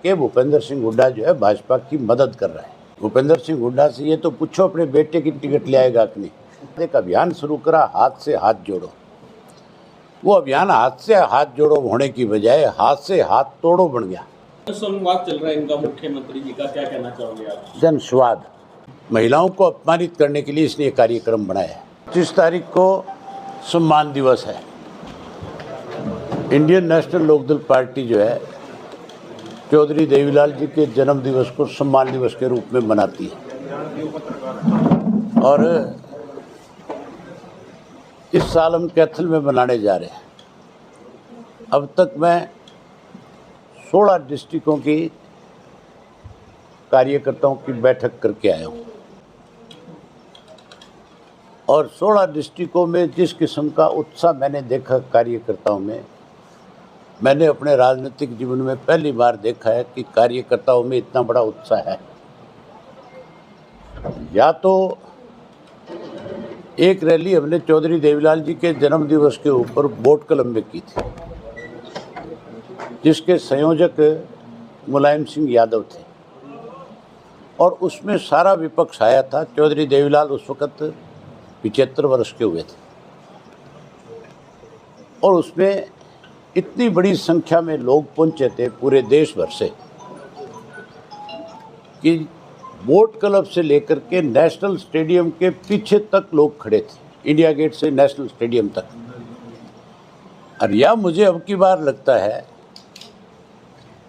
के भूपेंद्र सिंह हुड्डा जो है भाजपा की मदद कर रहा है। भूपेंद्र सिंह हुड्डा से ये तो पूछो अपने बेटे की टिकट ले आएगा कि नहीं। एक अभियान शुरू करा, हाथ से हाथ जोड़ो। वो अभियान हाथ से हाथ जोड़ो होने की बजाय हाथ से हाथ तोड़ो बन गया। संवाद चल रहा है इनका मुख्यमंत्री जी का, क्या कहना चाहोगे आप? जनसंवाद, महिलाओं को अपमानित करने के लिए इसने कार्यक्रम बनाया है। 25 तारीख को सम्मान दिवस है। इंडियन नेशनल लोकदल पार्टी जो है चौधरी देवीलाल जी के जन्म दिवस को सम्मान दिवस के रूप में मनाती है। और इस साल हम कैथल में मनाने जा रहे हैं। अब तक मैं 16 डिस्ट्रिक्टों की कार्यकर्ताओं की बैठक करके आया हूँ और 16 डिस्ट्रिक्टों में जिस किस्म का उत्साह मैंने देखा कार्यकर्ताओं में, मैंने अपने राजनीतिक जीवन में पहली बार देखा है कि कार्यकर्ताओं में इतना बड़ा उत्साह है। या तो एक रैली हमने चौधरी देवीलाल जी के जन्म दिवस के ऊपर बोट कलम में की थी, जिसके संयोजक मुलायम सिंह यादव थे और उसमें सारा विपक्ष आया था। चौधरी देवीलाल उस वक़्त 75 वर्ष के हुए थे और उसमें इतनी बड़ी संख्या में लोग पहुंचे थे पूरे देश भर से कि बोट क्लब से लेकर के नेशनल स्टेडियम के पीछे तक लोग खड़े थे, इंडिया गेट से नेशनल स्टेडियम तक। और यह मुझे अब की बार लगता है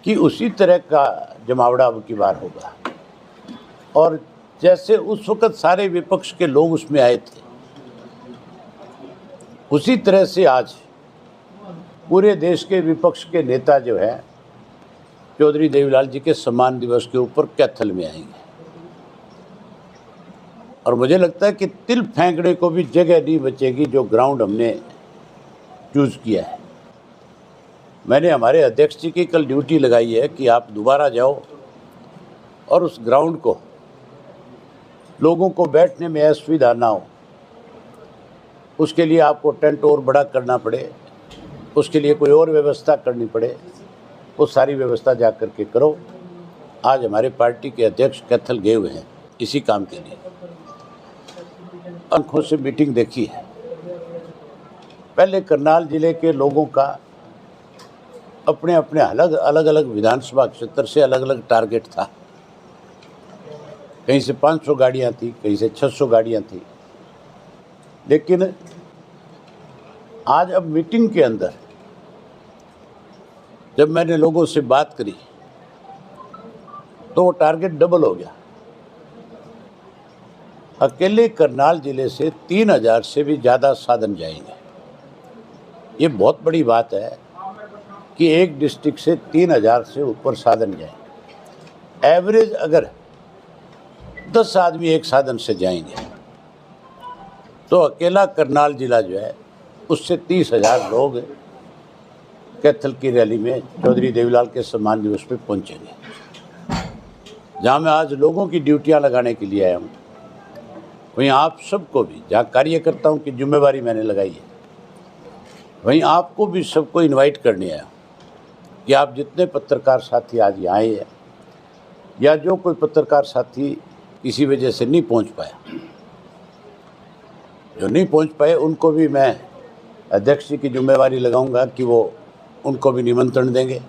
कि उसी तरह का जमावड़ा अब की बार होगा। और जैसे उस वक़्त सारे विपक्ष के लोग उसमें आए थे, उसी तरह से आज पूरे देश के विपक्ष के नेता जो है चौधरी देवीलाल जी के सम्मान दिवस के ऊपर कैथल में आएंगे। और मुझे लगता है कि तिल फेंकने को भी जगह नहीं बचेगी जो ग्राउंड हमने चूज़ किया है। मैंने हमारे अध्यक्ष जी की कल ड्यूटी लगाई है कि आप दोबारा जाओ और उस ग्राउंड को लोगों को बैठने में असुविधा ना हो, उसके लिए आपको टेंट और बड़ा करना पड़े, उसके लिए कोई और व्यवस्था करनी पड़े, वो सारी व्यवस्था जा कर के करो। आज हमारे पार्टी के अध्यक्ष कैथल गए हुए हैं इसी काम के लिए। आंखों से मीटिंग देखी है। पहले करनाल जिले के लोगों का अपने अपने अलग अलग विधानसभा क्षेत्र से अलग अलग टारगेट था। कहीं से 500 गाड़ियाँ थी, कहीं से 600 गाड़ियाँ थी। लेकिन आज अब मीटिंग के अंदर जब मैंने लोगों से बात करी तो वो टारगेट डबल हो गया। अकेले करनाल जिले से 3000 से भी ज़्यादा साधन जाएंगे। ये बहुत बड़ी बात है कि एक डिस्ट्रिक्ट से 3000 से ऊपर साधन जाएंगे। एवरेज अगर 10 आदमी एक साधन से जाएंगे तो अकेला करनाल जिला जो है उससे 30,000 लोग कैथल की रैली में चौधरी देवीलाल के सम्मान दिवस पे पहुंचेंगे। जहां मैं आज लोगों की ड्यूटियां लगाने के लिए आया हूं, वहीं आप सबको भी, जहां कार्यकर्ताओं की जिम्मेवारी मैंने लगाई है, वहीं आपको भी सबको इनवाइट करने आया कि आप जितने पत्रकार साथी आज यहाँ आए हैं या जो कोई पत्रकार साथी किसी वजह से नहीं पहुँच पाया, जो नहीं पहुँच पाए उनको भी मैं अध्यक्ष जी की जिम्मेवारी लगाऊंगा कि वो उनको भी निमंत्रण देंगे।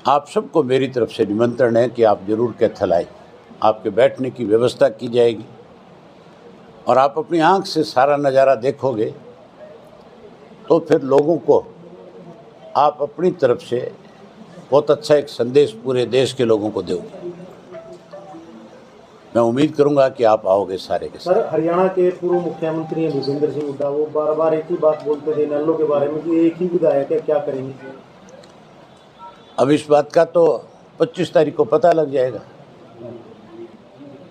आप सबको मेरी तरफ से निमंत्रण है कि आप ज़रूर कैथल आए। आपके बैठने की व्यवस्था की जाएगी और आप अपनी आंख से सारा नज़ारा देखोगे तो फिर लोगों को आप अपनी तरफ से बहुत अच्छा एक संदेश पूरे देश के लोगों को दोगे। मैं उम्मीद करूंगा कि आप आओगे सारे के सारे। सर, हरियाणा के पूर्व मुख्यमंत्री हैं भूपेंद्र सिंह हुड्डा, वो बार बार एक ही बात बोलते थे नल्लो के बारे में कि एक ही विधायक है, क्या करेंगे? अब इस बात का तो 25 तारीख को पता लग जाएगा।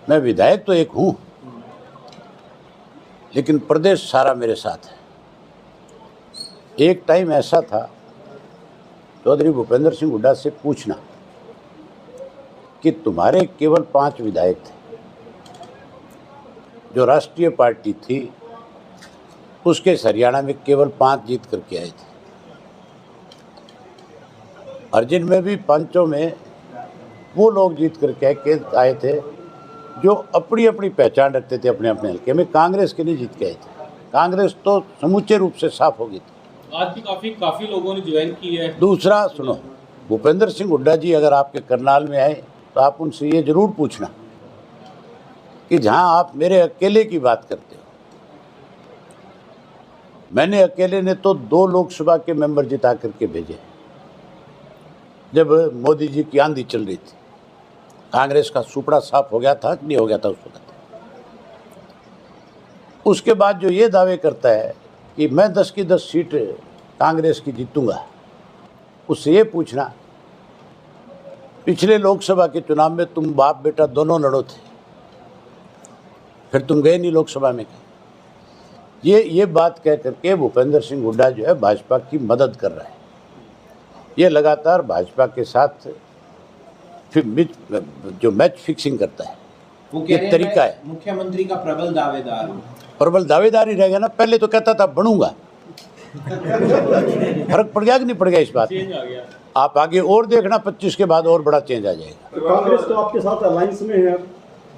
मैं विधायक तो एक हूँ, लेकिन प्रदेश सारा मेरे साथ है। एक टाइम ऐसा था, चौधरी भूपेंद्र सिंह हुड्डा से पूछना कि तुम्हारे केवल 5 विधायक थे, जो राष्ट्रीय पार्टी थी उसके हरियाणा में केवल 5 जीत करके आए थे, और जिनमें भी 5 में वो लोग जीत करके आए थे जो अपनी अपनी पहचान रखते थे अपने अपने हल्के में। कांग्रेस के नहीं जीत के आए थे। कांग्रेस तो समूचे रूप से साफ हो गई थी। आज भी काफी लोगों ने ज्वाइन की है। दूसरा सुनो, भूपेंद्र सिंह हुड्डा जी अगर आपके करनाल में आए तो आप उनसे ये जरूर पूछना कि जहां आप मेरे अकेले की बात करते हो, मैंने अकेले ने तो 2 लोकसभा के मेंबर जिता करके भेजे जब मोदी जी की आंधी चल रही थी। कांग्रेस का सुपड़ा साफ हो गया था कि नहीं हो गया था उस वक्त। उसके बाद जो ये दावे करता है कि मैं 10 की 10 सीट कांग्रेस की जीतूंगा, उससे ये पूछना पिछले लोकसभा के चुनाव में तुम बाप बेटा दोनों लड़ो थे, फिर तुम गए नहीं लोकसभा में। ये बात कह करके भूपेंद्र सिंह हुड्डा जो है भाजपा की मदद कर रहा है। ये लगातार भाजपा के साथ जो मैच फिक्सिंग करता है, ये तरीका है। मुख्यमंत्री का प्रबल दावेदार हूं। प्रबल दावेदार ही रहेगा ना। पहले तो कहता था बनूंगा। फर्क पड़ गया कि नहीं पड़ गया इस बात चेंज में? आ गया। आप आगे और देखना, 25 के बाद और बड़ा चेंज आ जाएगा। कांग्रेस तो आपके साथ अलायंस में है।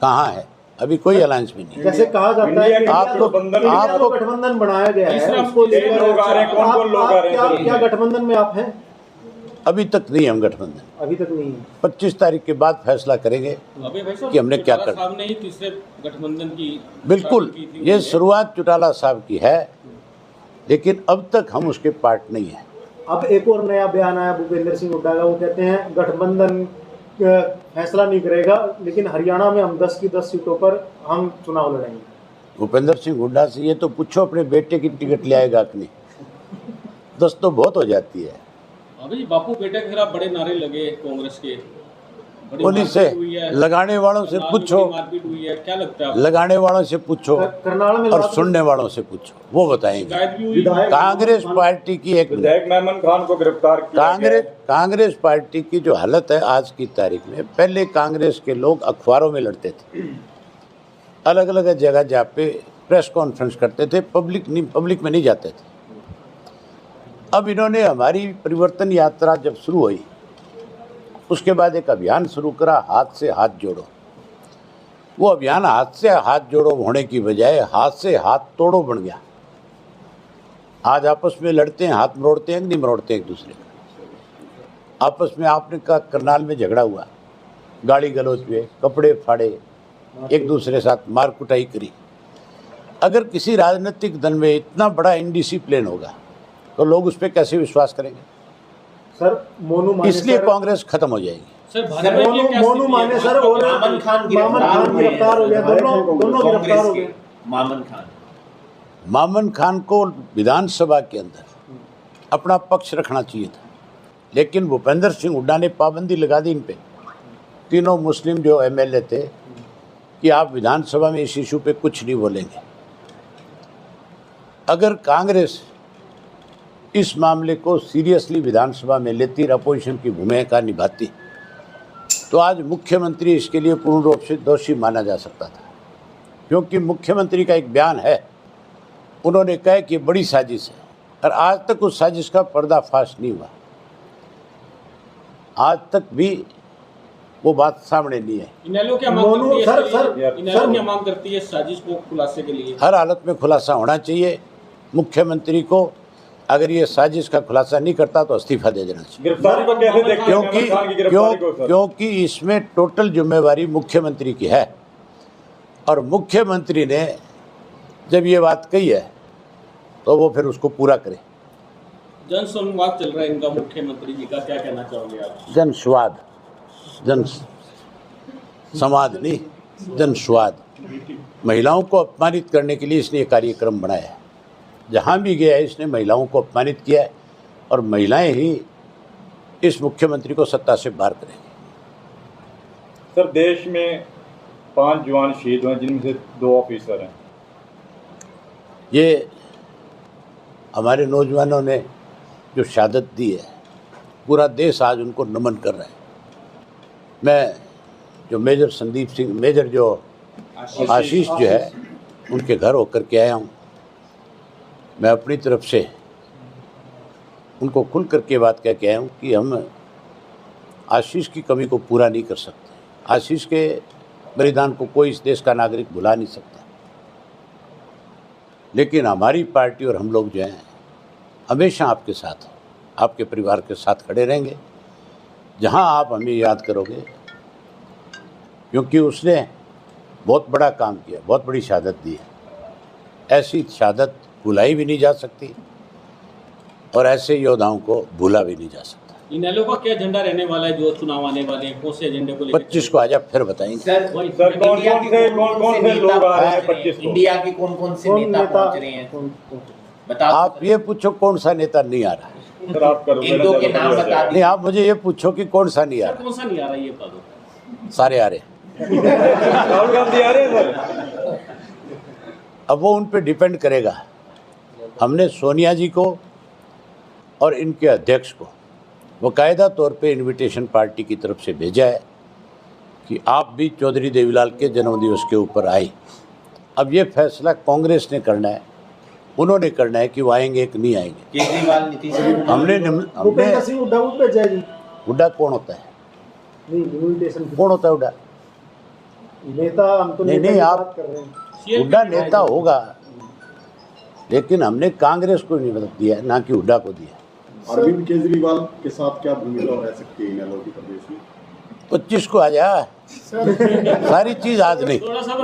कहाँ है? अभी कोई अलायंस में नहीं। जैसे कहा जाता है कि आपको गठबंधन बनाया गया है, तीसरा उसको लोग लेकर आ रहे हैं, कौन लोग आ रहे हैं? क्या गठबंधन में आप हैं? अभी तक नहीं हम गठबंधन। अभी तक नहीं है। 25 तारीख के बाद फैसला करेंगे अभी भाई साहब कि हमने क्या चौटाला करना। साहब ने ही तीसरे गठबंधन की बिल्कुल, की थी। ये शुरुआत चौटाला साहब की है, लेकिन अब तक हम उसके पार्ट नहीं हैं। अब एक और नया बयान आया भूपेंद्र सिंह हुड्डा का। वो कहते हैं गठबंधन फैसला नहीं करेगा, लेकिन हरियाणा में हम 10 की 10 सीटों पर हम चुनाव लड़ेंगे। भूपेंद्र सिंह हुड्डा से ये तो पूछो अपने बेटे की टिकट ले आएगा कि नहीं। 10 तो बहुत हो जाती है। अभी बापू बेटे के खिलाफ बड़े नारे लगे कांग्रेस के। बड़ी पुलिस से मारपीट हुई है। लगाने वालों से लाल पूछो, बड़ी मारपीट हुई है, क्या लगता है आपको? लगाने वालों से पूछो करनाल में और सुनने वालों से पूछो, वो बताएंगे। शिकायत भी हुई। कांग्रेस पार्टी की एक विधायक मेमन खान को गिरफ्तार किया कांग्रेस पार्टी की जो हालत है आज की तारीख में, पहले कांग्रेस के लोग अखबारों में लड़ते थे, अलग अलग जगह जहाँ पे प्रेस कॉन्फ्रेंस करते थे, पब्लिक में नहीं जाते थे। अब इन्होंने हमारी परिवर्तन यात्रा जब शुरू हुई, उसके बाद एक अभियान शुरू करा, हाथ से हाथ जोड़ो। वो अभियान हाथ से हाथ जोड़ो होने की बजाय हाथ से हाथ तोड़ो बन गया। आज आपस में लड़ते हैं, हाथ मरोड़ते हैं, नहीं मरोड़ते एक दूसरे का। आपस में आपने का करनाल में झगड़ा हुआ, गाली गलौज हुए, कपड़े फाड़े, एक दूसरे साथ मार कुटाई करी। अगर किसी राजनीतिक दल में इतना बड़ा इनडिसिप्लिन होगा तो लोग उस पर कैसे विश्वास करेंगे? सर मोनू माने इसलिए सर, कांग्रेस खत्म हो जाएगी। सर भाजपा की क्या मोनू स्थिति माने है? सर और मामन खान गिरफ्तार हो गया। दोनों गिरफ्तार हो गए। मामन खान को विधानसभा के अंदर अपना पक्ष रखना चाहिए था, लेकिन भूपेंद्र सिंह हुड्डा ने पाबंदी लगा दी इन पे। तीनों मुस्लिम जो एमएलए थे कि आप विधानसभा में इस इशू पे कुछ नहीं बोलेंगे। अगर कांग्रेस इस मामले को सीरियसली विधानसभा में लेती और अपोजिशन की भूमिका निभाती तो आज मुख्यमंत्री इसके लिए पूर्ण रूप से दोषी माना जा सकता था, क्योंकि मुख्यमंत्री का एक बयान है, उन्होंने कहा कि बड़ी साजिश है, और आज तक उस साजिश का पर्दाफाश नहीं हुआ। आज तक भी वो बात सामने नहीं है। इनेलो क्या मांग मोनू करती है सर इसके लिए? सर इनेलो क्या मांग करती है साजिश को खुलासे के लिए? हर हालत में खुलासा होना चाहिए। मुख्यमंत्री को अगर ये साजिश का खुलासा नहीं करता तो इस्तीफा दे देना चाहिए, गिरफ्तारी को कैसे देखते हैं मेमन खान की गिरफ्तारी को सर? क्योंकि इसमें टोटल जिम्मेवारी मुख्यमंत्री की है, और मुख्यमंत्री ने जब ये बात कही है तो वो फिर उसको पूरा करे। जन संवाद चल रहा है इनका, मुख्यमंत्री जी का क्या कहना चाहोगे आप? जन स्वाद, जन समाद नहीं, जन स्वाद। महिलाओं को अपमानित करने के लिए इसने ये कार्यक्रम बनाया है। जहाँ भी गया है इसने महिलाओं को अपमानित किया है, और महिलाएं ही इस मुख्यमंत्री को सत्ता से बाहर करेंगी। सर देश में 5 जवान शहीद हुए, जिनमें से 2 ऑफिसर हैं। ये हमारे नौजवानों ने जो शहादत दी है, पूरा देश आज उनको नमन कर रहा है। मैं जो मेजर संदीप सिंह, मेजर जो आशीष जो है, उनके घर होकर के आया हूँ। मैं अपनी तरफ से उनको खुल करके बात कह के आया हूँ कि हम आशीष की कमी को पूरा नहीं कर सकते। आशीष के बलिदान को कोई इस देश का नागरिक भुला नहीं सकता। लेकिन हमारी पार्टी और हम लोग जो हैं हमेशा आपके साथ, आपके परिवार के साथ खड़े रहेंगे। जहां आप हमें याद करोगे, क्योंकि उसने बहुत बड़ा काम किया, बहुत बड़ी शहादत दी है। ऐसी शहादत भुलाई भी नहीं जा सकती और ऐसे योद्धाओं को भूला भी नहीं जा सकता। इनेलो का क्या एजेंडा रहने वाला है जो चुनाव आने वाले हैं, कौन से एजेंडे को लेकर? 25 को आज आप फिर बताएंगे। सर सर कौन कौन से लोग आ रहे हैं 25 को? इंडिया के कौन से नेता पहुंच रहे हैं बता। आप ये पूछो कौन सा नेता नहीं आ रहा है। सर आप करो, एक दो के नाम बता नहीं, आप मुझे ये पूछो कि कौन सा नहीं आ सर, कौन सा नहीं आ रहा है ये बता दो। सारे आ रहे हैं। राहुल गांधी आ रहे हैं सर। अब वो उन पे डिपेंड करेगा। हमने सोनिया जी को और इनके अध्यक्ष को बाकायदा तौर पे इनविटेशन पार्टी की तरफ से भेजा है कि आप भी चौधरी देवीलाल के जन्मदिवस के ऊपर आए। अब ये फैसला कांग्रेस ने करना है, उन्होंने करना है कि वो आएंगे कि नहीं आएंगे। केजरीवाल नीतीश हमने भूपेंद्र सिंह हुड्डा को भेजा है जी। हुड्डा कौन होता है? नहीं, इनविटेशन कौन होता है हुड्डा? नेता हम तो नहीं, नेता की आप- बात कर रहे हैं। हुड्डा नेता होगा, लेकिन हमने कांग्रेस को नहीं मदद दिया, ना कि हुड्डा को दिया। अरविंद केजरीवाल के साथ क्या भूमिका रह सकती है इनेलो की प्रदेश में? 25 को आ जा, सारी चीज आज नहीं। थोड़ा सा